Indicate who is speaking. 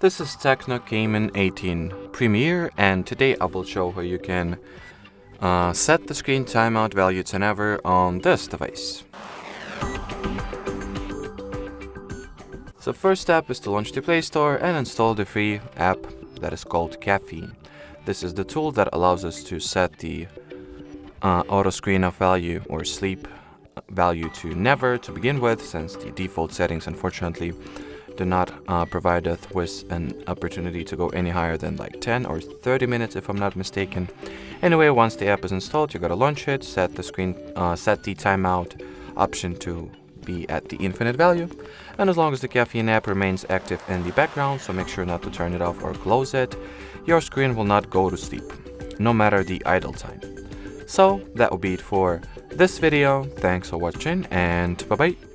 Speaker 1: This is Tecno Camon 18 Premier, and today I will show how you can set the screen timeout value to never on this device. So first step is to launch the Play Store and install the free app that is called Caffeine. This is the tool that allows us to set the auto screen off value or sleep value to never to begin with, since the default settings unfortunately do not provide us with an opportunity to go any higher than like 10 or 30 minutes if I'm not mistaken. Anyway, once the app is installed, you gotta launch it, set the timeout option to be at the infinite value, and as long as the Caffeine app remains active in the background, so make sure not to turn it off or close it, your screen will not go to sleep, no matter the idle time. So that will be it for this video. Thanks for watching, and bye bye.